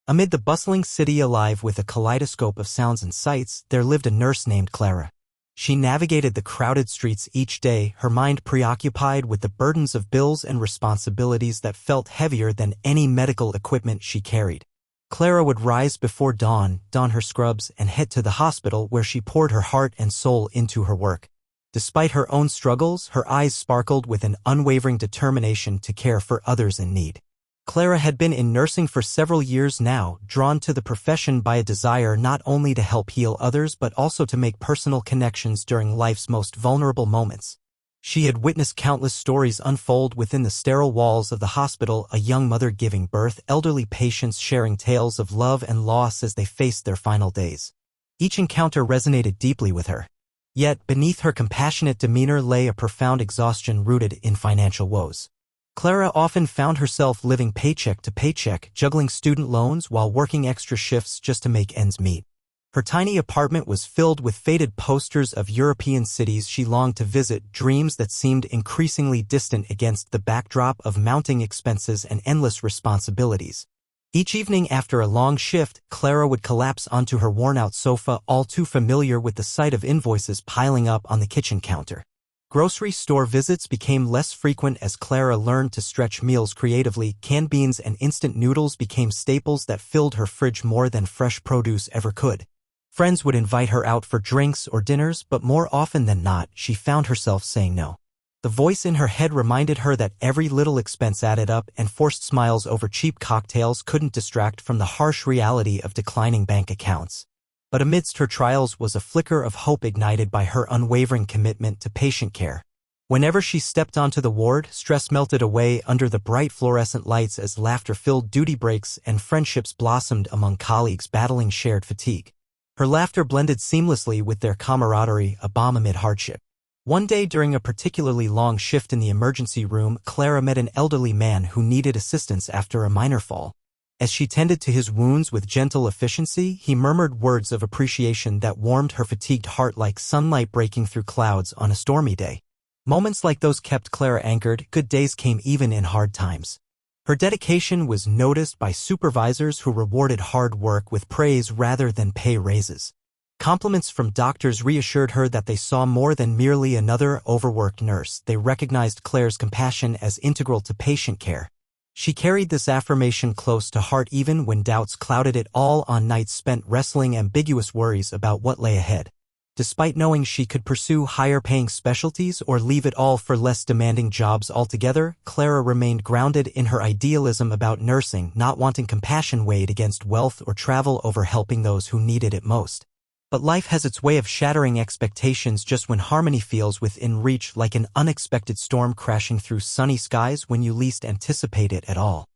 Amid the bustling city alive with a kaleidoscope of sounds and sights, there lived a nurse named Clara. She navigated the crowded streets each day, her mind preoccupied with the burdens of bills and responsibilities that felt heavier than any medical equipment she carried. Clara would rise before dawn, don her scrubs, and head to the hospital where she poured her heart and soul into her work. Despite her own struggles, her eyes sparkled with an unwavering determination to care for others in need. Clara had been in nursing for several years now, drawn to the profession by a desire not only to help heal others but also to make personal connections during life's most vulnerable moments. She had witnessed countless stories unfold within the sterile walls of the hospital, a young mother giving birth, elderly patients sharing tales of love and loss as they faced their final days. Each encounter resonated deeply with her. Yet, beneath her compassionate demeanor lay a profound exhaustion rooted in financial woes. Clara often found herself living paycheck to paycheck, juggling student loans while working extra shifts just to make ends meet. Her tiny apartment was filled with faded posters of European cities she longed to visit, dreams that seemed increasingly distant against the backdrop of mounting expenses and endless responsibilities. Each evening after a long shift, Clara would collapse onto her worn-out sofa, all too familiar with the sight of invoices piling up on the kitchen counter. Grocery store visits became less frequent as Clara learned to stretch meals creatively. Canned beans and instant noodles became staples that filled her fridge more than fresh produce ever could. Friends would invite her out for drinks or dinners, but more often than not, she found herself saying no. The voice in her head reminded her that every little expense added up, and forced smiles over cheap cocktails couldn't distract from the harsh reality of declining bank accounts. But amidst her trials was a flicker of hope ignited by her unwavering commitment to patient care. Whenever she stepped onto the ward, stress melted away under the bright fluorescent lights as laughter filled duty breaks and friendships blossomed among colleagues battling shared fatigue. Her laughter blended seamlessly with their camaraderie, a balm amid hardship. One day during a particularly long shift in the emergency room, Clara met an elderly man who needed assistance after a minor fall. As she tended to his wounds with gentle efficiency, he murmured words of appreciation that warmed her fatigued heart like sunlight breaking through clouds on a stormy day. Moments like those kept Clara anchored. Good days came even in hard times. Her dedication was noticed by supervisors who rewarded hard work with praise rather than pay raises. Compliments from doctors reassured her that they saw more than merely another overworked nurse. They recognized Clara's compassion as integral to patient care. She carried this affirmation close to heart even when doubts clouded it all. On nights spent wrestling ambiguous worries about what lay ahead. Despite knowing she could pursue higher-paying specialties or leave it all for less demanding jobs altogether, Clara remained grounded in her idealism about nursing, not wanting compassion weighed against wealth or travel over helping those who needed it most. But life has its way of shattering expectations just when harmony feels within reach, like an unexpected storm crashing through sunny skies when you least anticipate it at all.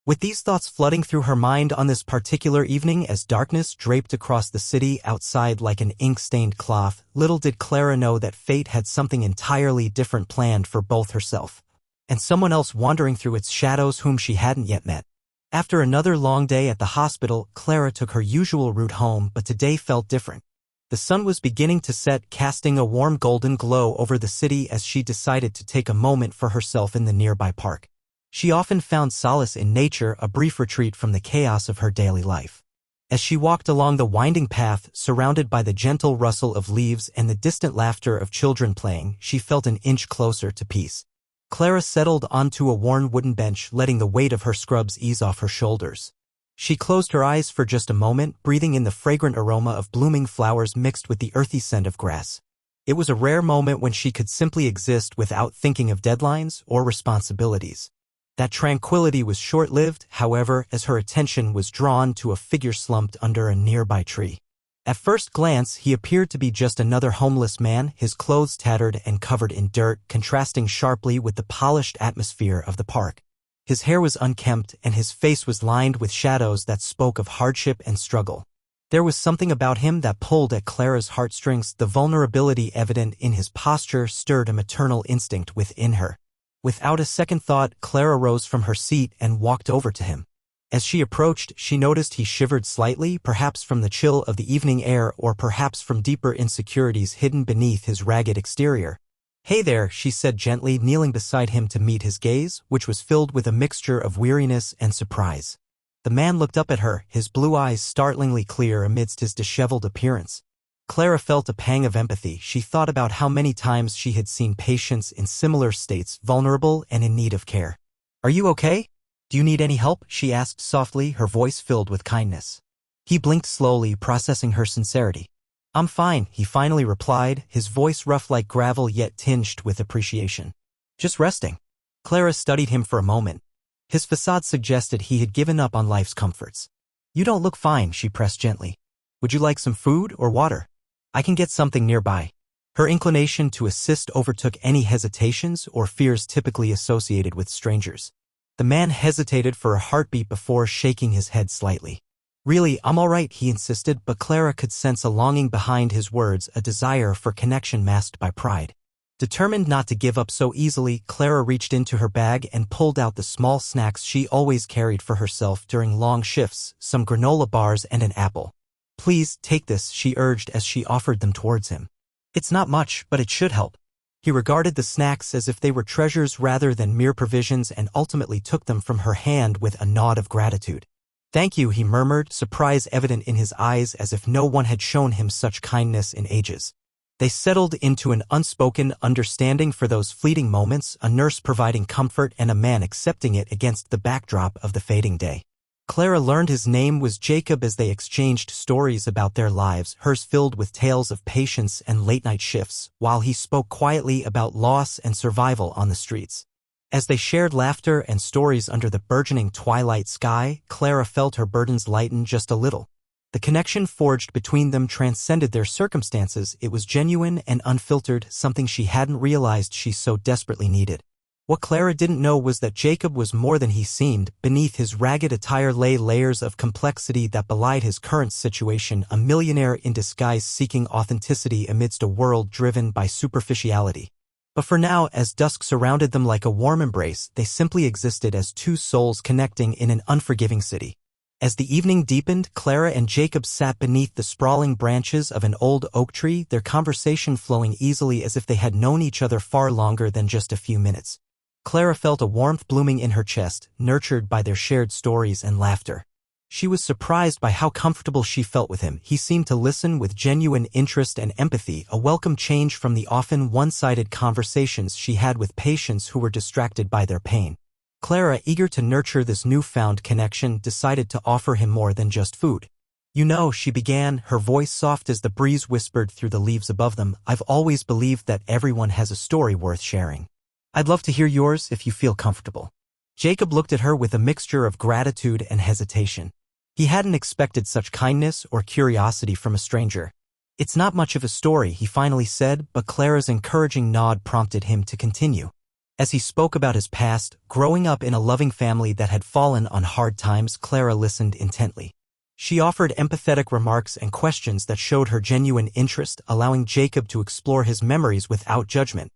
With these thoughts flooding through her mind on this particular evening as darkness draped across the city outside like an ink-stained cloth, little did Clara know that fate had something entirely different planned for both herself and someone else wandering through its shadows whom she hadn't yet met. After another long day at the hospital, Clara took her usual route home, but today felt different. The sun was beginning to set, casting a warm golden glow over the city as she decided to take a moment for herself in the nearby park. She often found solace in nature, a brief retreat from the chaos of her daily life. As she walked along the winding path, surrounded by the gentle rustle of leaves and the distant laughter of children playing, she felt an inch closer to peace. Clara settled onto a worn wooden bench, letting the weight of her scrubs ease off her shoulders. She closed her eyes for just a moment, breathing in the fragrant aroma of blooming flowers mixed with the earthy scent of grass. It was a rare moment when she could simply exist without thinking of deadlines or responsibilities. That tranquility was short-lived, however, as her attention was drawn to a figure slumped under a nearby tree. At first glance, he appeared to be just another homeless man, his clothes tattered and covered in dirt, contrasting sharply with the polished atmosphere of the park. His hair was unkempt, and his face was lined with shadows that spoke of hardship and struggle. There was something about him that pulled at Clara's heartstrings. The vulnerability evident in his posture stirred a maternal instinct within her. Without a second thought, Clara rose from her seat and walked over to him. As she approached, she noticed he shivered slightly, perhaps from the chill of the evening air or perhaps from deeper insecurities hidden beneath his ragged exterior. "Hey there," she said gently, kneeling beside him to meet his gaze, which was filled with a mixture of weariness and surprise. The man looked up at her, his blue eyes startlingly clear amidst his disheveled appearance. Clara felt a pang of empathy. She thought about how many times she had seen patients in similar states, vulnerable and in need of care. "Are you okay? Do you need any help?" she asked softly, her voice filled with kindness. He blinked slowly, processing her sincerity. "I'm fine," he finally replied, his voice rough like gravel yet tinged with appreciation. "Just resting." Clara studied him for a moment. His facade suggested he had given up on life's comforts. "You don't look fine," she pressed gently. "Would you like some food or water? I can get something nearby." Her inclination to assist overtook any hesitations or fears typically associated with strangers. The man hesitated for a heartbeat before shaking his head slightly. "Really, I'm all right," he insisted, but Clara could sense a longing behind his words, a desire for connection masked by pride. Determined not to give up so easily, Clara reached into her bag and pulled out the small snacks she always carried for herself during long shifts, some granola bars and an apple. "Please, take this," she urged as she offered them towards him. "It's not much, but it should help." He regarded the snacks as if they were treasures rather than mere provisions and ultimately took them from her hand with a nod of gratitude. "Thank you," he murmured, surprise evident in his eyes as if no one had shown him such kindness in ages. They settled into an unspoken understanding for those fleeting moments, a nurse providing comfort and a man accepting it against the backdrop of the fading day. Clara learned his name was Jacob as they exchanged stories about their lives, hers filled with tales of patience and late-night shifts, while he spoke quietly about loss and survival on the streets. As they shared laughter and stories under the burgeoning twilight sky, Clara felt her burdens lighten just a little. The connection forged between them transcended their circumstances. It was genuine and unfiltered, something she hadn't realized she so desperately needed. What Clara didn't know was that Jacob was more than he seemed. Beneath his ragged attire lay layers of complexity that belied his current situation, a millionaire in disguise seeking authenticity amidst a world driven by superficiality. But for now, as dusk surrounded them like a warm embrace, they simply existed as two souls connecting in an unforgiving city. As the evening deepened, Clara and Jacob sat beneath the sprawling branches of an old oak tree, their conversation flowing easily as if they had known each other far longer than just a few minutes. Clara felt a warmth blooming in her chest, nurtured by their shared stories and laughter. She was surprised by how comfortable she felt with him. He seemed to listen with genuine interest and empathy, a welcome change from the often one-sided conversations she had with patients who were distracted by their pain. Clara, eager to nurture this newfound connection, decided to offer him more than just food. "You know," she began, her voice soft as the breeze whispered through the leaves above them, "I've always believed that everyone has a story worth sharing. I'd love to hear yours if you feel comfortable." Jacob looked at her with a mixture of gratitude and hesitation. He hadn't expected such kindness or curiosity from a stranger. "It's not much of a story," he finally said, but Clara's encouraging nod prompted him to continue. As he spoke about his past, growing up in a loving family that had fallen on hard times, Clara listened intently. She offered empathetic remarks and questions that showed her genuine interest, allowing Jacob to explore his memories without judgment.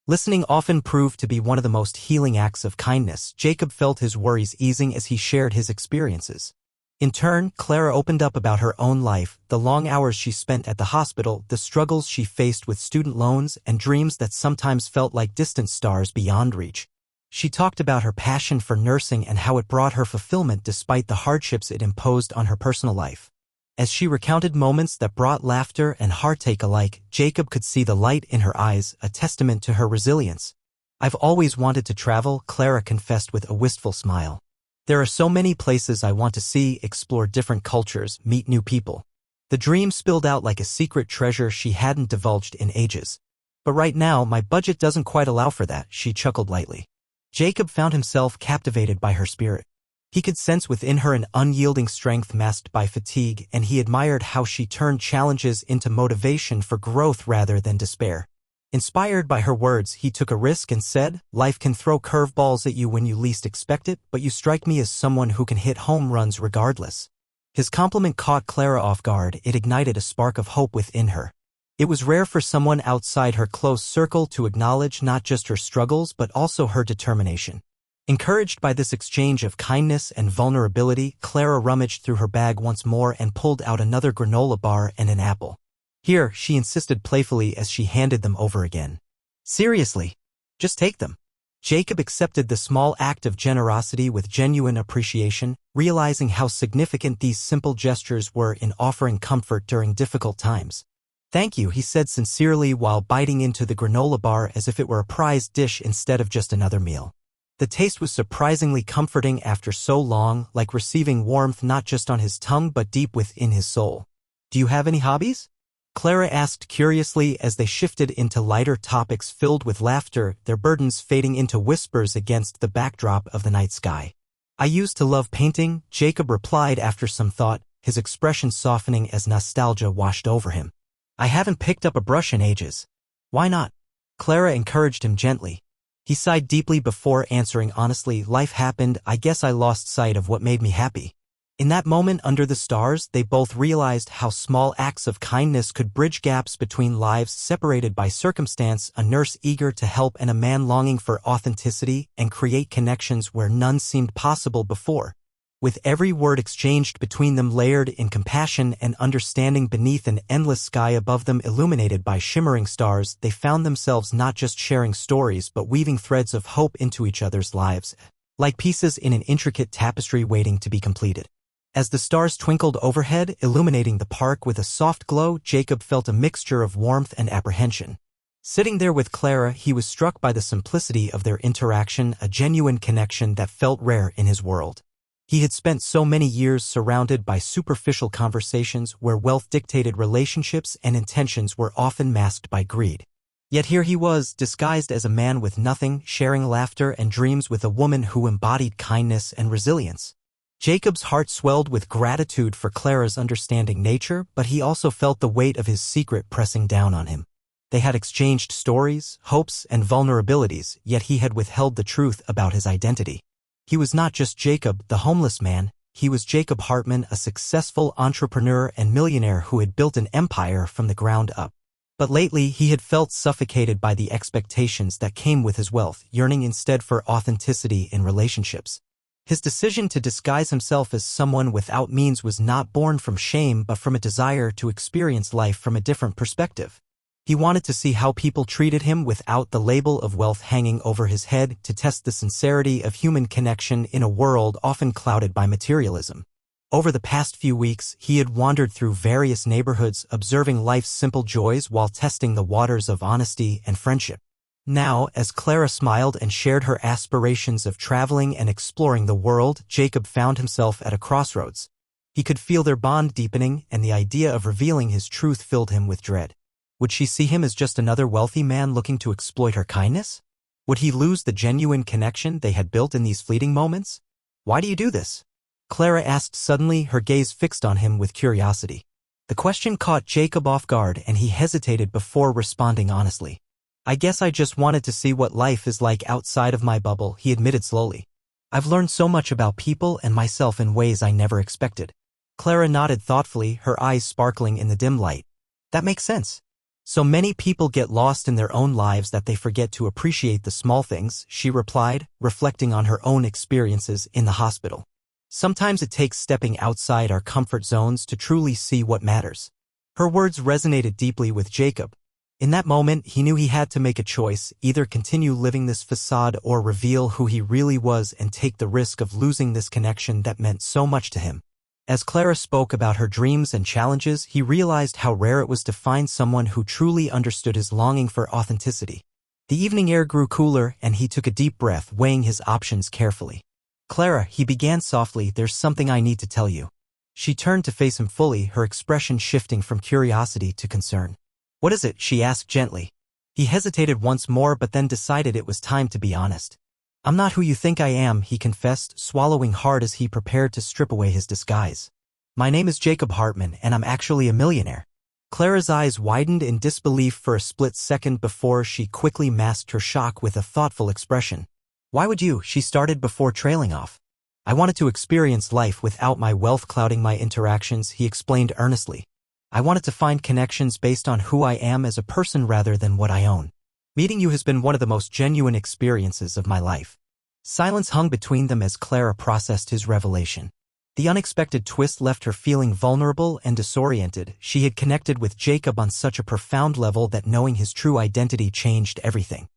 Listening often proved to be one of the most healing acts of kindness. Jacob felt his worries easing as he shared his experiences. In turn, Clara opened up about her own life, the long hours she spent at the hospital, the struggles she faced with student loans, and dreams that sometimes felt like distant stars beyond reach. She talked about her passion for nursing and how it brought her fulfillment despite the hardships it imposed on her personal life. As she recounted moments that brought laughter and heartache alike, Jacob could see the light in her eyes, a testament to her resilience. "I've always wanted to travel," Clara confessed with a wistful smile. "There are so many places I want to see, explore different cultures, meet new people." The dream spilled out like a secret treasure she hadn't divulged in ages. "But right now, my budget doesn't quite allow for that," she chuckled lightly. Jacob found himself captivated by her spirit. He could sense within her an unyielding strength masked by fatigue, and he admired how she turned challenges into motivation for growth rather than despair. Inspired by her words, he took a risk and said, "Life can throw curveballs at you when you least expect it, but you strike me as someone who can hit home runs regardless." His compliment caught Clara off guard. It ignited a spark of hope within her. It was rare for someone outside her close circle to acknowledge not just her struggles but also her determination. Encouraged by this exchange of kindness and vulnerability, Clara rummaged through her bag once more and pulled out another granola bar and an apple. "Here," she insisted playfully as she handed them over again. "Seriously, just take them." Jacob accepted the small act of generosity with genuine appreciation, realizing how significant these simple gestures were in offering comfort during difficult times. "Thank you," he said sincerely while biting into the granola bar as if it were a prized dish instead of just another meal. The taste was surprisingly comforting after so long, like receiving warmth not just on his tongue but deep within his soul. "Do you have any hobbies?" Clara asked curiously as they shifted into lighter topics filled with laughter, their burdens fading into whispers against the backdrop of the night sky. "I used to love painting," Jacob replied after some thought, his expression softening as nostalgia washed over him. "I haven't picked up a brush in ages." "Why not?" Clara encouraged him gently. He sighed deeply before answering honestly, "Life happened, I guess I lost sight of what made me happy." In that moment under the stars, they both realized how small acts of kindness could bridge gaps between lives separated by circumstance, a nurse eager to help and a man longing for authenticity, and create connections where none seemed possible before. With every word exchanged between them layered in compassion and understanding beneath an endless sky above them illuminated by shimmering stars, they found themselves not just sharing stories but weaving threads of hope into each other's lives, like pieces in an intricate tapestry waiting to be completed. As the stars twinkled overhead, illuminating the park with a soft glow, Jacob felt a mixture of warmth and apprehension. Sitting there with Clara, he was struck by the simplicity of their interaction, a genuine connection that felt rare in his world. He had spent so many years surrounded by superficial conversations where wealth dictated relationships and intentions were often masked by greed. Yet here he was, disguised as a man with nothing, sharing laughter and dreams with a woman who embodied kindness and resilience. Jacob's heart swelled with gratitude for Clara's understanding nature, but he also felt the weight of his secret pressing down on him. They had exchanged stories, hopes, and vulnerabilities, yet he had withheld the truth about his identity. He was not just Jacob, the homeless man, he was Jacob Hartman, a successful entrepreneur and millionaire who had built an empire from the ground up. But lately he had felt suffocated by the expectations that came with his wealth, yearning instead for authenticity in relationships. His decision to disguise himself as someone without means was not born from shame but from a desire to experience life from a different perspective. He wanted to see how people treated him without the label of wealth hanging over his head, to test the sincerity of human connection in a world often clouded by materialism. Over the past few weeks, he had wandered through various neighborhoods, observing life's simple joys while testing the waters of honesty and friendship. Now, as Clara smiled and shared her aspirations of traveling and exploring the world, Jacob found himself at a crossroads. He could feel their bond deepening, and the idea of revealing his truth filled him with dread. Would she see him as just another wealthy man looking to exploit her kindness? Would he lose the genuine connection they had built in these fleeting moments? "Why do you do this?" Clara asked suddenly, her gaze fixed on him with curiosity. The question caught Jacob off guard, and he hesitated before responding honestly. "I guess I just wanted to see what life is like outside of my bubble," he admitted slowly. "I've learned so much about people and myself in ways I never expected." Clara nodded thoughtfully, her eyes sparkling in the dim light. "That makes sense. So many people get lost in their own lives that they forget to appreciate the small things," she replied, reflecting on her own experiences in the hospital. "Sometimes it takes stepping outside our comfort zones to truly see what matters." Her words resonated deeply with Jacob. In that moment, he knew he had to make a choice, either continue living this facade or reveal who he really was and take the risk of losing this connection that meant so much to him. As Clara spoke about her dreams and challenges, he realized how rare it was to find someone who truly understood his longing for authenticity. The evening air grew cooler, and he took a deep breath, weighing his options carefully. "Clara," he began softly, "there's something I need to tell you." She turned to face him fully, her expression shifting from curiosity to concern. "What is it?" she asked gently. He hesitated once more but then decided it was time to be honest. "I'm not who you think I am," he confessed, swallowing hard as he prepared to strip away his disguise. "My name is Jacob Hartman, and I'm actually a millionaire." Clara's eyes widened in disbelief for a split second before she quickly masked her shock with a thoughtful expression. "Why would you?" she started before trailing off. "I wanted to experience life without my wealth clouding my interactions," he explained earnestly. "I wanted to find connections based on who I am as a person rather than what I own. Meeting you has been one of the most genuine experiences of my life." Silence hung between them as Clara processed his revelation. The unexpected twist left her feeling vulnerable and disoriented. She had connected with Jacob on such a profound level that knowing his true identity changed everything.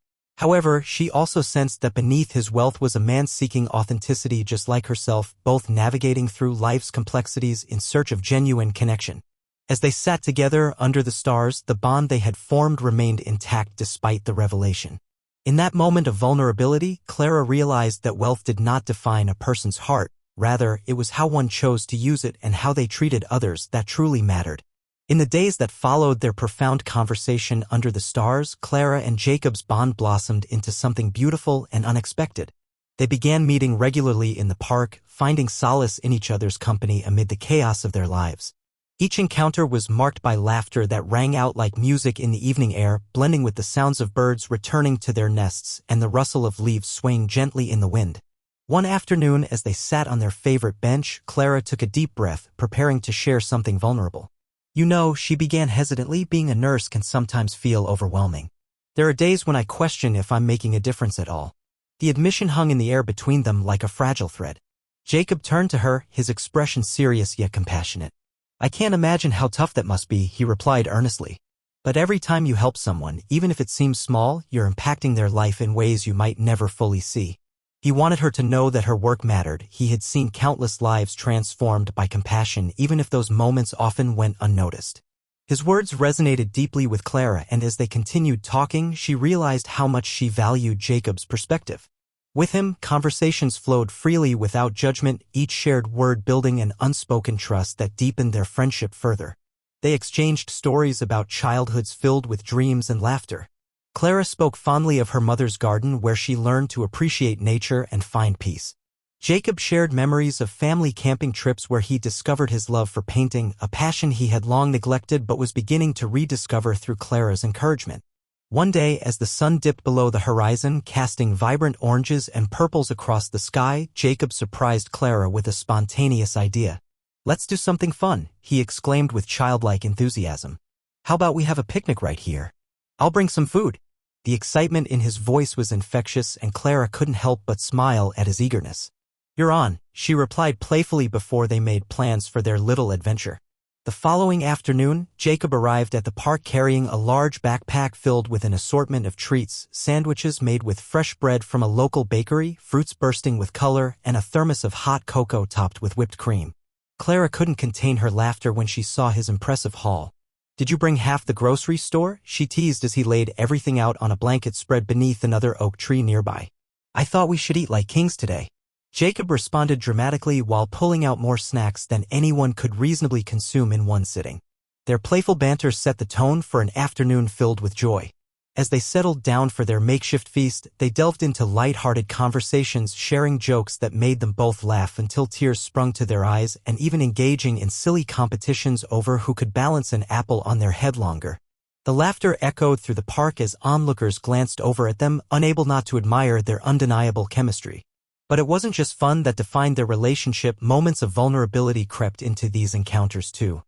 However, she also sensed that beneath his wealth was a man seeking authenticity just like herself, both navigating through life's complexities in search of genuine connection. As they sat together under the stars, the bond they had formed remained intact despite the revelation. In that moment of vulnerability, Clara realized that wealth did not define a person's heart. Rather, it was how one chose to use it and how they treated others that truly mattered. In the days that followed their profound conversation under the stars, Clara and Jacob's bond blossomed into something beautiful and unexpected. They began meeting regularly in the park, finding solace in each other's company amid the chaos of their lives. Each encounter was marked by laughter that rang out like music in the evening air, blending with the sounds of birds returning to their nests and the rustle of leaves swaying gently in the wind. One afternoon, as they sat on their favorite bench, Clara took a deep breath, preparing to share something vulnerable. "You know," she began hesitantly, "being a nurse can sometimes feel overwhelming. There are days when I question if I'm making a difference at all." The admission hung in the air between them like a fragile thread. Jacob turned to her, his expression serious yet compassionate. "I can't imagine how tough that must be," he replied earnestly. "But every time you help someone, even if it seems small, you're impacting their life in ways you might never fully see." He wanted her to know that her work mattered. He had seen countless lives transformed by compassion, even if those moments often went unnoticed. His words resonated deeply with Clara, and as they continued talking, she realized how much she valued Jacob's perspective. With him, conversations flowed freely without judgment, each shared word building an unspoken trust that deepened their friendship further. They exchanged stories about childhoods filled with dreams and laughter. Clara spoke fondly of her mother's garden where she learned to appreciate nature and find peace. Jacob shared memories of family camping trips where he discovered his love for painting, a passion he had long neglected but was beginning to rediscover through Clara's encouragement. One day, as the sun dipped below the horizon, casting vibrant oranges and purples across the sky, Jacob surprised Clara with a spontaneous idea. "Let's do something fun," he exclaimed with childlike enthusiasm. "How about we have a picnic right here? I'll bring some food." The excitement in his voice was infectious, and Clara couldn't help but smile at his eagerness. "You're on," she replied playfully before they made plans for their little adventure. The following afternoon, Jacob arrived at the park carrying a large backpack filled with an assortment of treats, sandwiches made with fresh bread from a local bakery, fruits bursting with color, and a thermos of hot cocoa topped with whipped cream. Clara couldn't contain her laughter when she saw his impressive haul. "Did you bring half the grocery store?" she teased as he laid everything out on a blanket spread beneath another oak tree nearby. "I thought we should eat like kings today." Jacob responded dramatically while pulling out more snacks than anyone could reasonably consume in one sitting. Their playful banter set the tone for an afternoon filled with joy. As they settled down for their makeshift feast, they delved into light-hearted conversations, sharing jokes that made them both laugh until tears sprung to their eyes, and even engaging in silly competitions over who could balance an apple on their head longer. The laughter echoed through the park as onlookers glanced over at them, unable not to admire their undeniable chemistry. But it wasn't just fun that defined their relationship. Moments of vulnerability crept into these encounters too.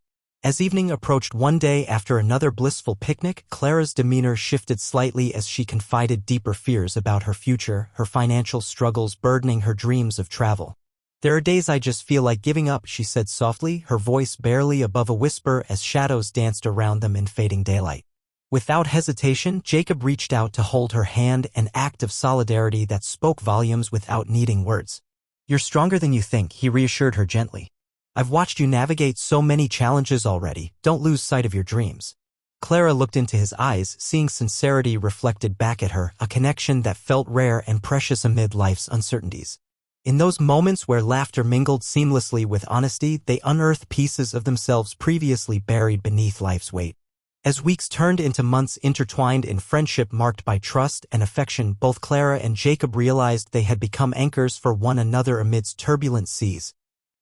As evening approached one day after another blissful picnic, Clara's demeanor shifted slightly as she confided deeper fears about her future, her financial struggles burdening her dreams of travel. "There are days I just feel like giving up," she said softly, her voice barely above a whisper as shadows danced around them in fading daylight. Without hesitation, Jacob reached out to hold her hand, an act of solidarity that spoke volumes without needing words. "You're stronger than you think," he reassured her gently. "I've watched you navigate so many challenges already. Don't lose sight of your dreams." Clara looked into his eyes, seeing sincerity reflected back at her, a connection that felt rare and precious amid life's uncertainties. In those moments where laughter mingled seamlessly with honesty, they unearthed pieces of themselves previously buried beneath life's weight. As weeks turned into months intertwined in friendship marked by trust and affection, both Clara and Jacob realized they had become anchors for one another amidst turbulent seas.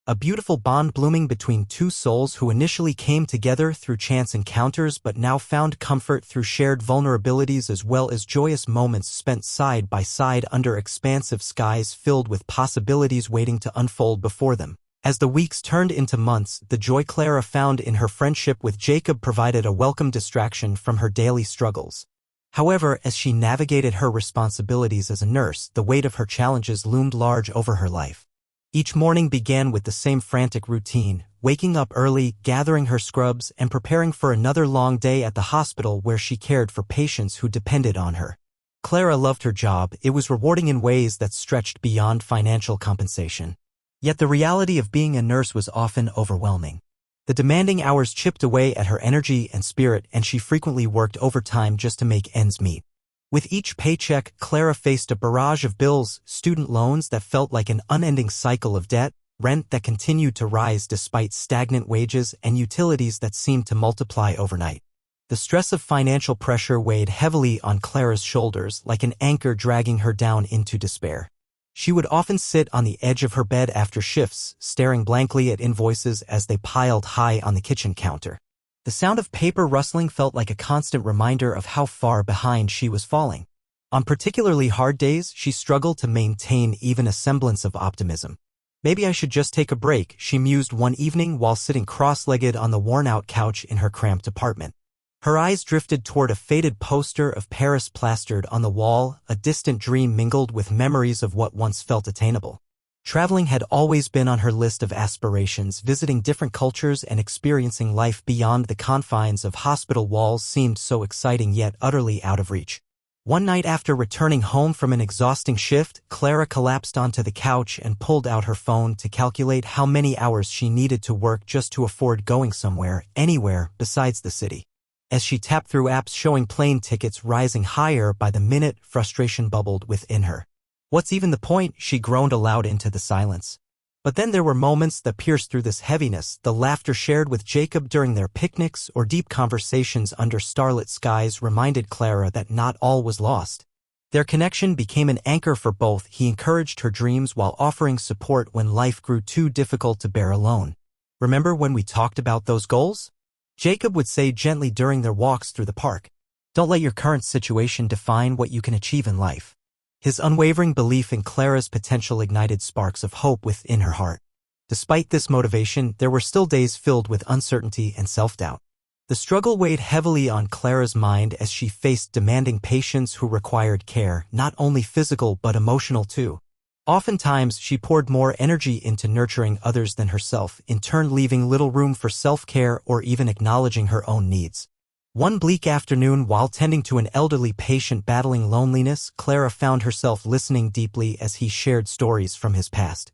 A beautiful bond blooming between two souls who initially came together through chance encounters but now found comfort through shared vulnerabilities as well as joyous moments spent side by side under expansive skies filled with possibilities waiting to unfold before them. As the weeks turned into months, the joy Clara found in her friendship with Jacob provided a welcome distraction from her daily struggles. However, as she navigated her responsibilities as a nurse, the weight of her challenges loomed large over her life. Each morning began with the same frantic routine, waking up early, gathering her scrubs, and preparing for another long day at the hospital where she cared for patients who depended on her. Clara loved her job. It was rewarding in ways that stretched beyond financial compensation. Yet the reality of being a nurse was often overwhelming. The demanding hours chipped away at her energy and spirit, and she frequently worked overtime just to make ends meet. With each paycheck, Clara faced a barrage of bills, student loans that felt like an unending cycle of debt, rent that continued to rise despite stagnant wages, and utilities that seemed to multiply overnight. The stress of financial pressure weighed heavily on Clara's shoulders like an anchor dragging her down into despair. She would often sit on the edge of her bed after shifts, staring blankly at invoices as they piled high on the kitchen counter. The sound of paper rustling felt like a constant reminder of how far behind she was falling. On particularly hard days, she struggled to maintain even a semblance of optimism. Maybe I should just take a break, she mused one evening while sitting cross-legged on the worn-out couch in her cramped apartment. Her eyes drifted toward a faded poster of Paris plastered on the wall, a distant dream mingled with memories of what once felt attainable. Traveling had always been on her list of aspirations. Visiting different cultures and experiencing life beyond the confines of hospital walls seemed so exciting yet utterly out of reach. One night after returning home from an exhausting shift, Clara collapsed onto the couch and pulled out her phone to calculate how many hours she needed to work just to afford going somewhere, anywhere, besides the city. As she tapped through apps showing plane tickets rising higher by the minute, frustration bubbled within her. What's even the point? She groaned aloud into the silence. But then there were moments that pierced through this heaviness, the laughter shared with Jacob during their picnics or deep conversations under starlit skies reminded Clara that not all was lost. Their connection became an anchor for both. He encouraged her dreams while offering support when life grew too difficult to bear alone. Remember when we talked about those goals? Jacob would say gently during their walks through the park. Don't let your current situation define what you can achieve in life. His unwavering belief in Clara's potential ignited sparks of hope within her heart. Despite this motivation, there were still days filled with uncertainty and self-doubt. The struggle weighed heavily on Clara's mind as she faced demanding patients who required care, not only physical but emotional too. Oftentimes, she poured more energy into nurturing others than herself, in turn leaving little room for self-care or even acknowledging her own needs. One bleak afternoon, while tending to an elderly patient battling loneliness, Clara found herself listening deeply as he shared stories from his past.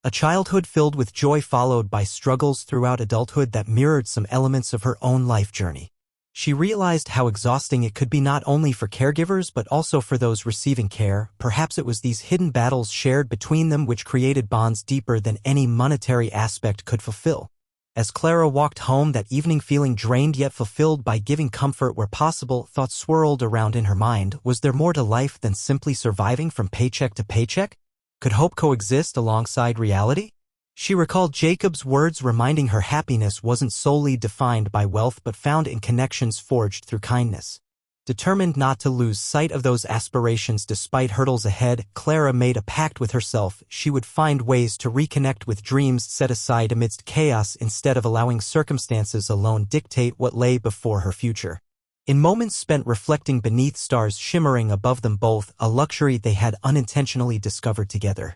A childhood filled with joy followed by struggles throughout adulthood that mirrored some elements of her own life journey. She realized how exhausting it could be not only for caregivers but also for those receiving care. Perhaps it was these hidden battles shared between them which created bonds deeper than any monetary aspect could fulfill. As Clara walked home that evening feeling drained yet fulfilled by giving comfort where possible, thoughts swirled around in her mind. Was there more to life than simply surviving from paycheck to paycheck? Could hope coexist alongside reality? She recalled Jacob's words reminding her happiness wasn't solely defined by wealth but found in connections forged through kindness. Determined not to lose sight of those aspirations despite hurdles ahead, Clara made a pact with herself. She would find ways to reconnect with dreams set aside amidst chaos instead of allowing circumstances alone dictate what lay before her future. In moments spent reflecting beneath stars shimmering above them both, a luxury they had unintentionally discovered together.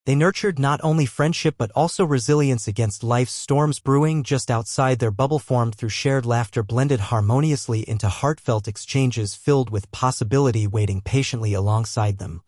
They nurtured not only friendship but also resilience against life's storms brewing just outside their bubble. Formed through shared laughter blended harmoniously into heartfelt exchanges filled with possibility waiting patiently alongside them.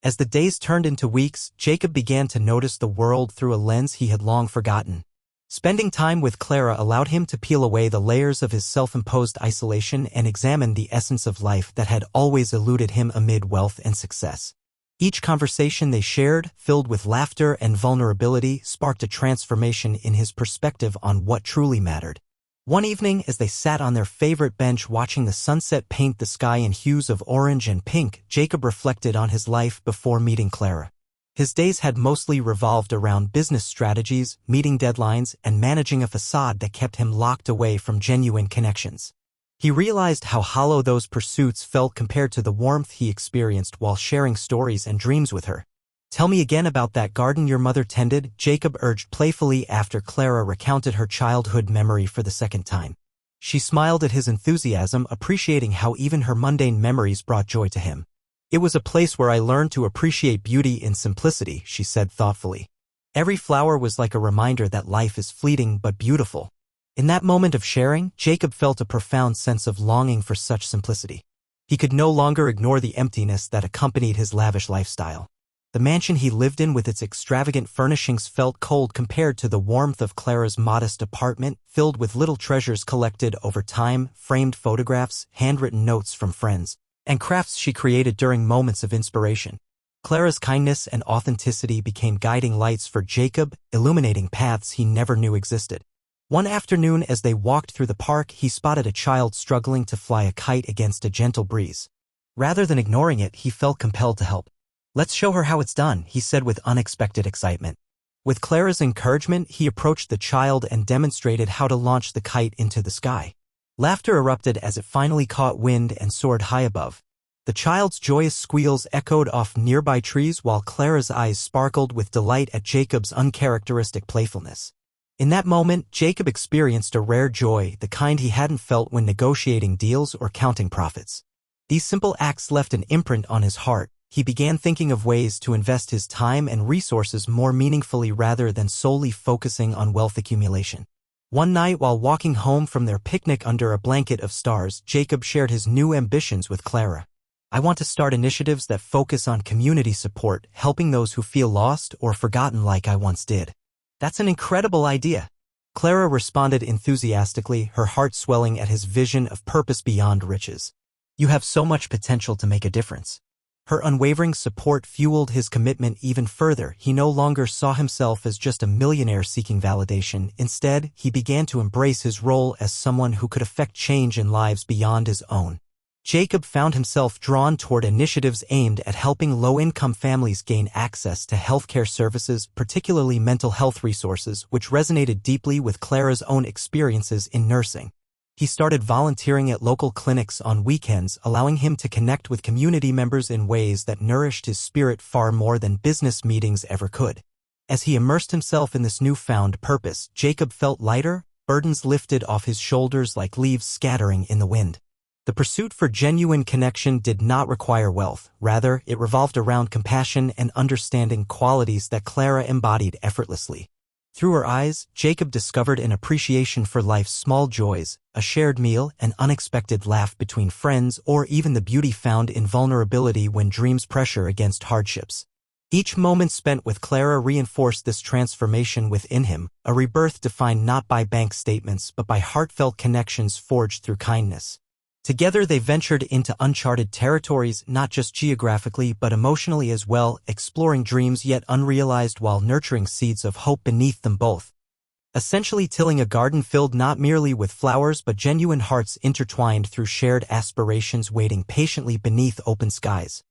As the days turned into weeks, Jacob began to notice the world through a lens he had long forgotten. Spending time with Clara allowed him to peel away the layers of his self-imposed isolation and examine the essence of life that had always eluded him amid wealth and success. Each conversation they shared, filled with laughter and vulnerability, sparked a transformation in his perspective on what truly mattered. One evening, as they sat on their favorite bench watching the sunset paint the sky in hues of orange and pink, Jacob reflected on his life before meeting Clara. His days had mostly revolved around business strategies, meeting deadlines, and managing a facade that kept him locked away from genuine connections. He realized how hollow those pursuits felt compared to the warmth he experienced while sharing stories and dreams with her. "Tell me again about that garden your mother tended," Jacob urged playfully after Clara recounted her childhood memory for the second time. She smiled at his enthusiasm, appreciating how even her mundane memories brought joy to him. "It was a place where I learned to appreciate beauty in simplicity," she said thoughtfully. "Every flower was like a reminder that life is fleeting but beautiful." In that moment of sharing, Jacob felt a profound sense of longing for such simplicity. He could no longer ignore the emptiness that accompanied his lavish lifestyle. The mansion he lived in with its extravagant furnishings felt cold compared to the warmth of Clara's modest apartment, filled with little treasures collected over time, framed photographs, handwritten notes from friends, and crafts she created during moments of inspiration. Clara's kindness and authenticity became guiding lights for Jacob, illuminating paths he never knew existed. One afternoon as they walked through the park, he spotted a child struggling to fly a kite against a gentle breeze. Rather than ignoring it, he felt compelled to help. "Let's show her how it's done," he said with unexpected excitement. With Clara's encouragement, he approached the child and demonstrated how to launch the kite into the sky. Laughter erupted as it finally caught wind and soared high above. The child's joyous squeals echoed off nearby trees while Clara's eyes sparkled with delight at Jacob's uncharacteristic playfulness. In that moment, Jacob experienced a rare joy, the kind he hadn't felt when negotiating deals or counting profits. These simple acts left an imprint on his heart. He began thinking of ways to invest his time and resources more meaningfully rather than solely focusing on wealth accumulation. One night while walking home from their picnic under a blanket of stars, Jacob shared his new ambitions with Clara. "I want to start initiatives that focus on community support, helping those who feel lost or forgotten like I once did." "That's an incredible idea." Clara responded enthusiastically, her heart swelling at his vision of purpose beyond riches. "You have so much potential to make a difference." Her unwavering support fueled his commitment even further. He no longer saw himself as just a millionaire seeking validation. Instead, he began to embrace his role as someone who could affect change in lives beyond his own. Jacob found himself drawn toward initiatives aimed at helping low-income families gain access to healthcare services, particularly mental health resources, which resonated deeply with Clara's own experiences in nursing. He started volunteering at local clinics on weekends, allowing him to connect with community members in ways that nourished his spirit far more than business meetings ever could. As he immersed himself in this newfound purpose, Jacob felt lighter, burdens lifted off his shoulders like leaves scattering in the wind. The pursuit for genuine connection did not require wealth. Rather, it revolved around compassion and understanding, qualities that Clara embodied effortlessly. Through her eyes, Jacob discovered an appreciation for life's small joys, a shared meal, an unexpected laugh between friends, or even the beauty found in vulnerability when dreams pressure against hardships. Each moment spent with Clara reinforced this transformation within him, a rebirth defined not by bank statements but by heartfelt connections forged through kindness. Together they ventured into uncharted territories, not just geographically but emotionally as well, exploring dreams yet unrealized while nurturing seeds of hope beneath them both. Essentially tilling a garden filled not merely with flowers but genuine hearts intertwined through shared aspirations waiting patiently beneath open skies.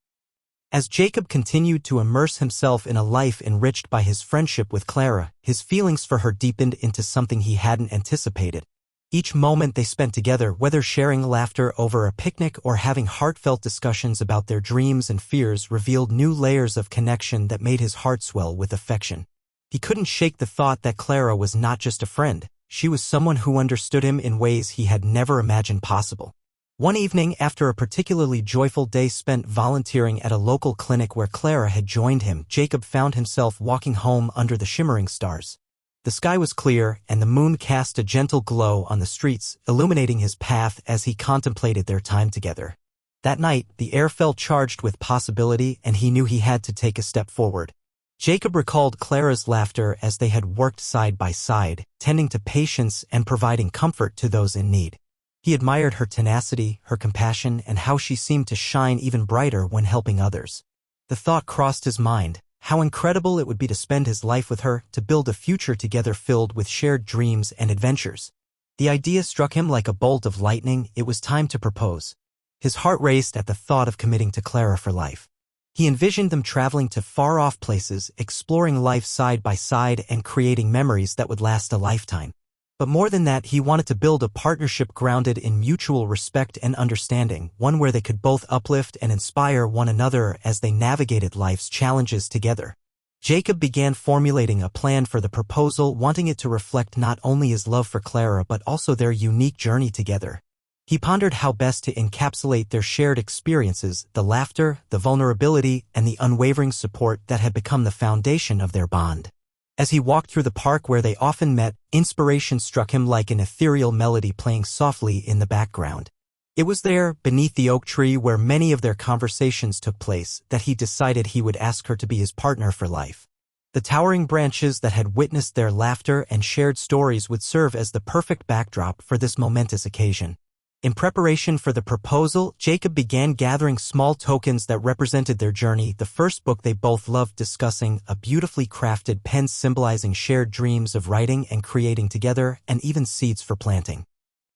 As Jacob continued to immerse himself in a life enriched by his friendship with Clara, his feelings for her deepened into something he hadn't anticipated. Each moment they spent together, whether sharing laughter over a picnic or having heartfelt discussions about their dreams and fears, revealed new layers of connection that made his heart swell with affection. He couldn't shake the thought that Clara was not just a friend, she was someone who understood him in ways he had never imagined possible. One evening, after a particularly joyful day spent volunteering at a local clinic where Clara had joined him, Jacob found himself walking home under the shimmering stars. The sky was clear, and the moon cast a gentle glow on the streets, illuminating his path as he contemplated their time together. That night, the air felt charged with possibility, and he knew he had to take a step forward. Jacob recalled Clara's laughter as they had worked side by side, tending to patients and providing comfort to those in need. He admired her tenacity, her compassion, and how she seemed to shine even brighter when helping others. The thought crossed his mind. How incredible it would be to spend his life with her, to build a future together filled with shared dreams and adventures. The idea struck him like a bolt of lightning. It was time to propose. His heart raced at the thought of committing to Clara for life. He envisioned them traveling to far-off places, exploring life side by side and creating memories that would last a lifetime. But more than that, he wanted to build a partnership grounded in mutual respect and understanding, one where they could both uplift and inspire one another as they navigated life's challenges together. Jacob began formulating a plan for the proposal, wanting it to reflect not only his love for Clara but also their unique journey together. He pondered how best to encapsulate their shared experiences, the laughter, the vulnerability, and the unwavering support that had become the foundation of their bond. As he walked through the park where they often met, inspiration struck him like an ethereal melody playing softly in the background. It was there, beneath the oak tree where many of their conversations took place, that he decided he would ask her to be his partner for life. The towering branches that had witnessed their laughter and shared stories would serve as the perfect backdrop for this momentous occasion. In preparation for the proposal, Jacob began gathering small tokens that represented their journey, the first book they both loved discussing, a beautifully crafted pen symbolizing shared dreams of writing and creating together, and even seeds for planting.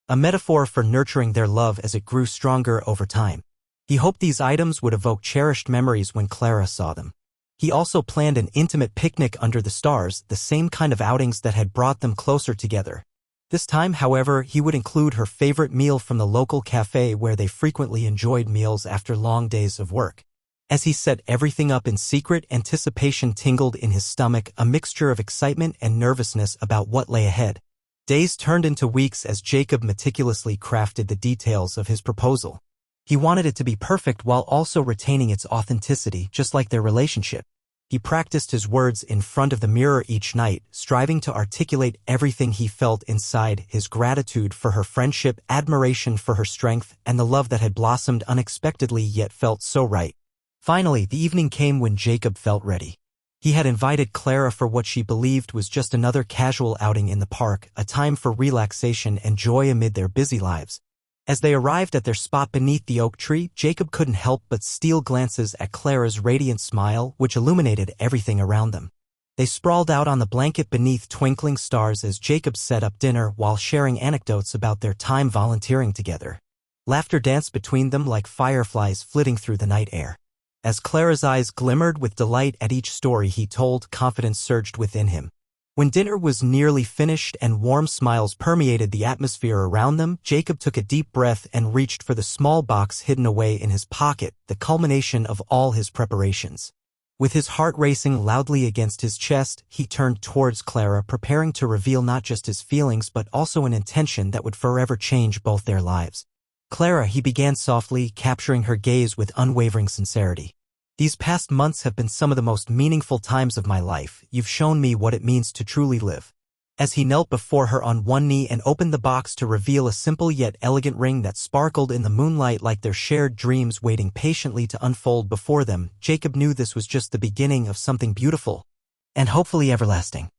A metaphor for nurturing their love as it grew stronger over time. He hoped these items would evoke cherished memories when Clara saw them. He also planned an intimate picnic under the stars, the same kind of outings that had brought them closer together. This time, however, he would include her favorite meal from the local cafe where they frequently enjoyed meals after long days of work. As he set everything up in secret, anticipation tingled in his stomach, a mixture of excitement and nervousness about what lay ahead. Days turned into weeks as Jacob meticulously crafted the details of his proposal. He wanted it to be perfect while also retaining its authenticity, just like their relationship. He practiced his words in front of the mirror each night, striving to articulate everything he felt inside, his gratitude for her friendship, admiration for her strength, and the love that had blossomed unexpectedly yet felt so right. Finally, the evening came when Jacob felt ready. He had invited Clara for what she believed was just another casual outing in the park, a time for relaxation and joy amid their busy lives. As they arrived at their spot beneath the oak tree, Jacob couldn't help but steal glances at Clara's radiant smile, which illuminated everything around them. They sprawled out on the blanket beneath twinkling stars as Jacob set up dinner while sharing anecdotes about their time volunteering together. Laughter danced between them like fireflies flitting through the night air. As Clara's eyes glimmered with delight at each story he told, confidence surged within him. When dinner was nearly finished and warm smiles permeated the atmosphere around them, Jacob took a deep breath and reached for the small box hidden away in his pocket, the culmination of all his preparations. With his heart racing loudly against his chest, he turned towards Clara, preparing to reveal not just his feelings but also an intention that would forever change both their lives. "Clara," he began softly, capturing her gaze with unwavering sincerity. "These past months have been some of the most meaningful times of my life. You've shown me what it means to truly live." As he knelt before her on one knee and opened the box to reveal a simple yet elegant ring that sparkled in the moonlight like their shared dreams waiting patiently to unfold before them, Jacob knew this was just the beginning of something beautiful and hopefully everlasting.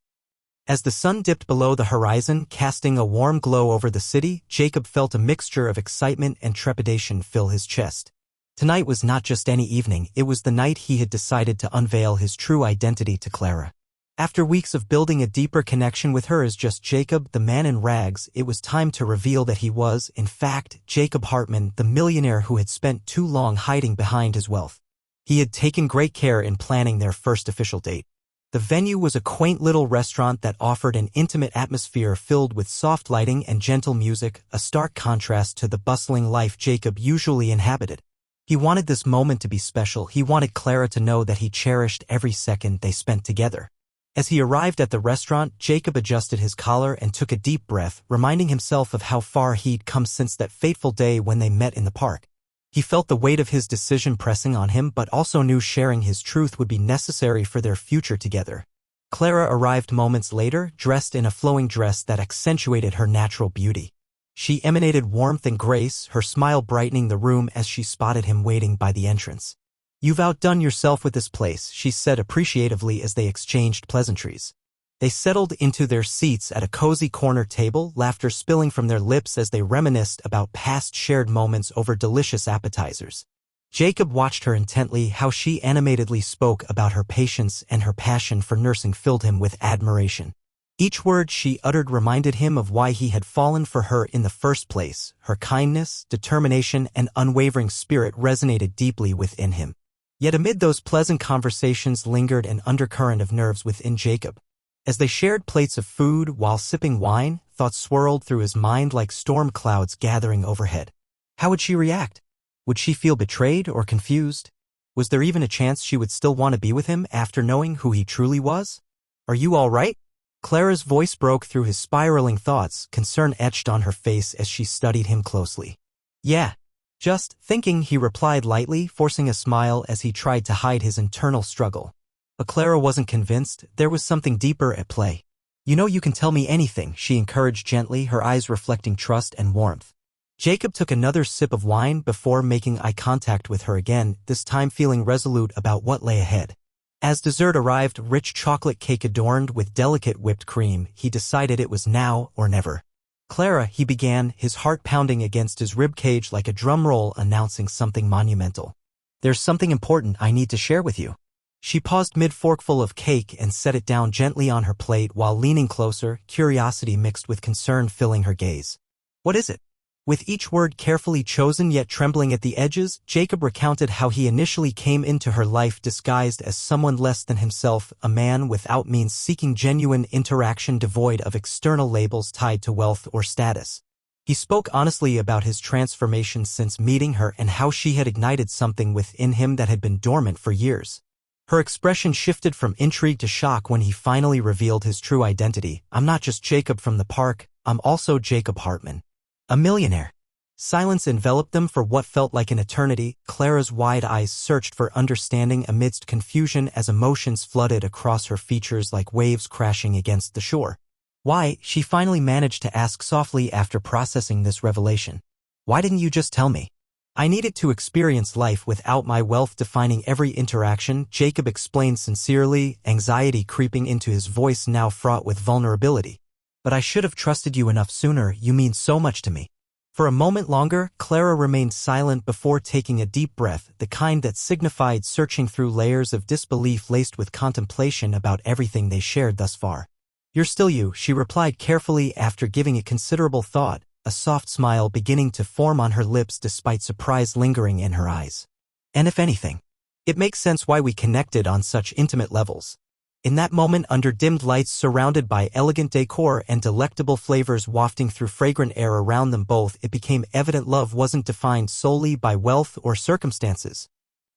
As the sun dipped below the horizon, casting a warm glow over the city, Jacob felt a mixture of excitement and trepidation fill his chest. Tonight was not just any evening, it was the night he had decided to unveil his true identity to Clara. After weeks of building a deeper connection with her as just Jacob, the man in rags, it was time to reveal that he was, in fact, Jacob Hartman, the millionaire who had spent too long hiding behind his wealth. He had taken great care in planning their first official date. The venue was a quaint little restaurant that offered an intimate atmosphere filled with soft lighting and gentle music, a stark contrast to the bustling life Jacob usually inhabited. He wanted this moment to be special. He wanted Clara to know that he cherished every second they spent together. As he arrived at the restaurant, Jacob adjusted his collar and took a deep breath, reminding himself of how far he'd come since that fateful day when they met in the park. He felt the weight of his decision pressing on him but also knew sharing his truth would be necessary for their future together. Clara arrived moments later, dressed in a flowing dress that accentuated her natural beauty. She emanated warmth and grace, her smile brightening the room as she spotted him waiting by the entrance. "You've outdone yourself with this place," she said appreciatively as they exchanged pleasantries. They settled into their seats at a cozy corner table, laughter spilling from their lips as they reminisced about past shared moments over delicious appetizers. Jacob watched her intently. How she animatedly spoke about her patience and her passion for nursing filled him with admiration. Each word she uttered reminded him of why he had fallen for her in the first place. Her kindness, determination, and unwavering spirit resonated deeply within him. Yet amid those pleasant conversations lingered an undercurrent of nerves within Jacob. As they shared plates of food while sipping wine, thoughts swirled through his mind like storm clouds gathering overhead. How would she react? Would she feel betrayed or confused? Was there even a chance she would still want to be with him after knowing who he truly was? "Are you all right?" Clara's voice broke through his spiraling thoughts, concern etched on her face as she studied him closely. "Yeah. Just thinking," he replied lightly, forcing a smile as he tried to hide his internal struggle. But Clara wasn't convinced. There was something deeper at play. "You know you can tell me anything," she encouraged gently, her eyes reflecting trust and warmth. Jacob took another sip of wine before making eye contact with her again, this time feeling resolute about what lay ahead. As dessert arrived, rich chocolate cake adorned with delicate whipped cream, he decided it was now or never. "Clara," he began, his heart pounding against his ribcage like a drum roll announcing something monumental. "There's something important I need to share with you." She paused mid-forkful of cake and set it down gently on her plate while leaning closer, curiosity mixed with concern filling her gaze. "What is it?" With each word carefully chosen yet trembling at the edges, Jacob recounted how he initially came into her life disguised as someone less than himself, a man without means seeking genuine interaction devoid of external labels tied to wealth or status. He spoke honestly about his transformation since meeting her and how she had ignited something within him that had been dormant for years. Her expression shifted from intrigue to shock when he finally revealed his true identity. "I'm not just Jacob from the park, I'm also Jacob Hartman. A millionaire." Silence enveloped them for what felt like an eternity. Clara's wide eyes searched for understanding amidst confusion as emotions flooded across her features like waves crashing against the shore. "Why?" she finally managed to ask softly after processing this revelation. "Why didn't you just tell me?" "I needed to experience life without my wealth defining every interaction," Jacob explained sincerely, anxiety creeping into his voice now fraught with vulnerability. "But I should have trusted you enough sooner, you mean so much to me." For a moment longer, Clara remained silent before taking a deep breath, the kind that signified searching through layers of disbelief laced with contemplation about everything they shared thus far. "You're still you," she replied carefully after giving it considerable thought, a soft smile beginning to form on her lips despite surprise lingering in her eyes. "And if anything, it makes sense why we connected on such intimate levels." In that moment, under dimmed lights surrounded by elegant decor and delectable flavors wafting through fragrant air around them both, it became evident love wasn't defined solely by wealth or circumstances,